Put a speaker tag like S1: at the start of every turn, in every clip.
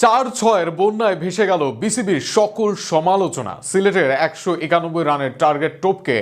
S1: 4-6 বন্যায় ভেসে গেল বিসিবির সকল সমালোচনা। সিলেটের 191 রানের টার্গেট টপকে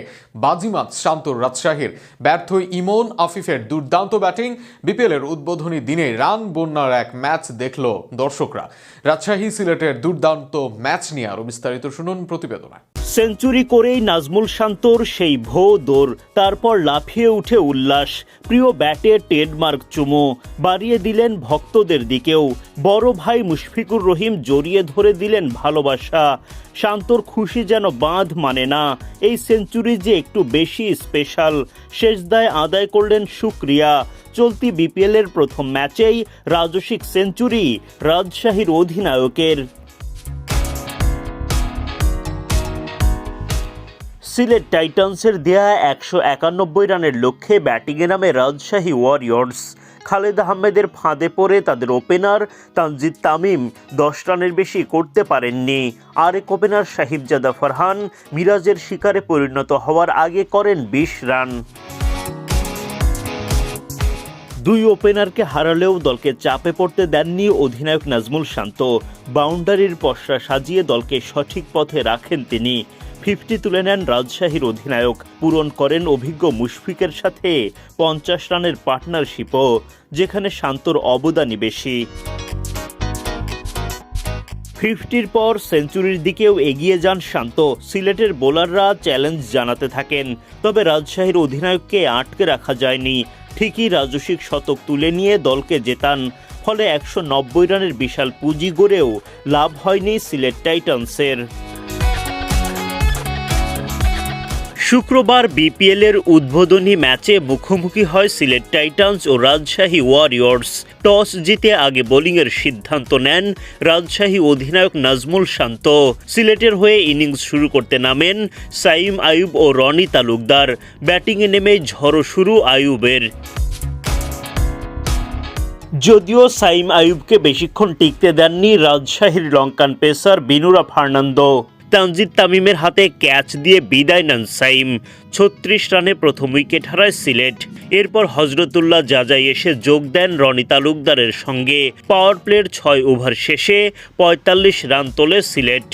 S1: বাজিমাত শান্তর রাজশাহীর। ব্যর্থ ইমন আফিফের দুর্দান্ত ব্যাটিং। বিপিএলের উদ্বোধনী দিনে রান বন্যার এক ম্যাচ দেখল দর্শকরা। রাজশাহী সিলেটের দুর্দান্ত ম্যাচ নিয়ে আরো বিস্তারিত শুনুন প্রতিবেদনায়।
S2: সেঞ্চুরি করেই নাজমুল শান্তর সেই ভো দৌড়, তারপর লাফিয়ে উঠে উল্লাস। প্রিয় ব্যাটে ট্রেডমার্ক চুমো বাড়িয়ে দিলেন ভক্তদের দিকেও। বড় ভাই মুশফিকুর রহিম জড়িয়ে ধরে দিলেন ভালোবাসা। শান্তর খুশি যেন বাঁধ মানে না। এই সেঞ্চুরি যে একটু বেশি স্পেশাল। শেষদায় আদায় করলেন শুকরিয়া। চলতি বিপিএলের প্রথম ম্যাচেই রাজস্বিক সেঞ্চুরি রাজশাহীর অধিনায়কের। সিলেট টাইটান্সের দেয়া 191 রানের লক্ষ্যে ব্যাটিংয়ে নামে রাজশাহী ওয়ারিয়র্স। খালেদ আহমেদের ফাঁদে পড়ে তাদের ওপেনার তানজিদ তামিম 10 রানের বেশি করতে পারেননি। আরেক ওপেনার সাহিবজাদা ফারহান মিরাজের শিকারে পরিণত হওয়ার আগে করেন 20 রান। দুই ওপেনারকে হারালেও দলকে চাপে পড়তে দেননি অধিনায়ক নাজমুল শান্ত। বাউন্ডারির পসরা সাজিয়ে দলকে সঠিক পথে রাখেন তিনি। 50 তুলে নেন রাজশাহীর অধিনায়ক। পূরণ করেন অভিজ্ঞ মুশফিকের সাথে 50 রানের পার্টনারশিপও, যেখানে শান্তর অবদানই বেশি। 50-র পর সেঞ্চুরির দিকেও এগিয়ে যান শান্ত। সিলেটের বোলাররা চ্যালেঞ্জ জানাতে থাকেন, তবে রাজশাহীর অধিনায়ককে আটকে রাখা যায়নি। ঠিকই রাজস্বিক শতক তুলে নিয়ে দলকে জেতান। ফলে 190 রানের বিশাল পুঁজি গড়েও লাভ হয়নি সিলেট টাইটান্সের। শুক্রবার বিপিএলের উদ্বোধনী ম্যাচে মুখোমুখি হয় সিলেট টাইটান্স ও রাজশাহী ওয়ারিয়র্স। টস জিতে আগে বোলিংয়ের সিদ্ধান্ত নেন রাজশাহী অধিনায়ক নাজমুল শান্ত। সিলেটের হয়ে ইনিংস শুরু করতে নামেন সাইম আইয়ুব ও রনি তালুকদার। ব্যাটিংয়ে নেমে ঝড়ো শুরু আইয়ুবের। যদিও সাইম আইয়ুবকে বেশিক্ষণ টিকতে দেননি রাজশাহীর লঙ্কান পেসার বিনুরা ফার্নান্দো। তানজিদ তামিমের হাতে ক্যাচ দিয়ে বিদায় নেন সাইম। 36 রানে প্রথম উইকেট হারায় সিলেট। এরপর হজরতুল্লাহ জাজাই এসে যোগ দেন রনি তালুকদারের সঙ্গে। পাওয়ার প্লের 6 ওভার শেষে 45 রান তোলে সিলেট।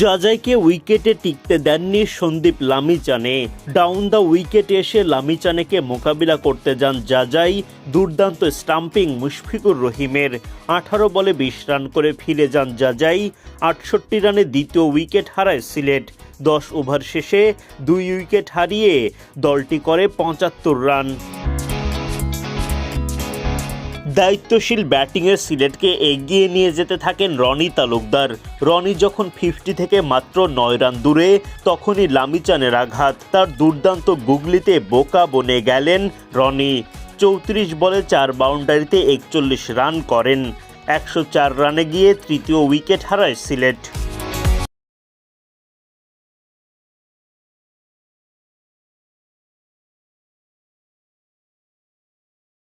S2: জাজাইকে উইকেটে টিকতে দেননি সন্দীপ লামিচানে। ডাউন দ্য উইকেটে এসে লামিচানেকে মোকাবিলা করতে যান জাজাই। দুর্দান্ত স্টাম্পিং মুশফিকুর রহিমের। 18 বলে 20 রান করে ফিরে যান জাজাই। 68 রানে দ্বিতীয় উইকেট হারায় সিলেট। 10 ওভার শেষে 2 উইকেট হারিয়ে দলটি করে 75 রান। দায়িত্বশীল ব্যাটিংয়ে সিলেটকে এগিয়ে নিয়ে যেতে থাকেন রনি তালুকদার। রনি যখন 50 থেকে মাত্র 9 রান দূরে, তখনই লামিচানের আঘাত। তার দুর্দান্ত গুগলিতে বোকা বনে গেলেন রনি। 34 বলে 4 বাউন্ডারিতে 41 রান করেন। 104 রানে গিয়ে তৃতীয় উইকেট হারায় সিলেট।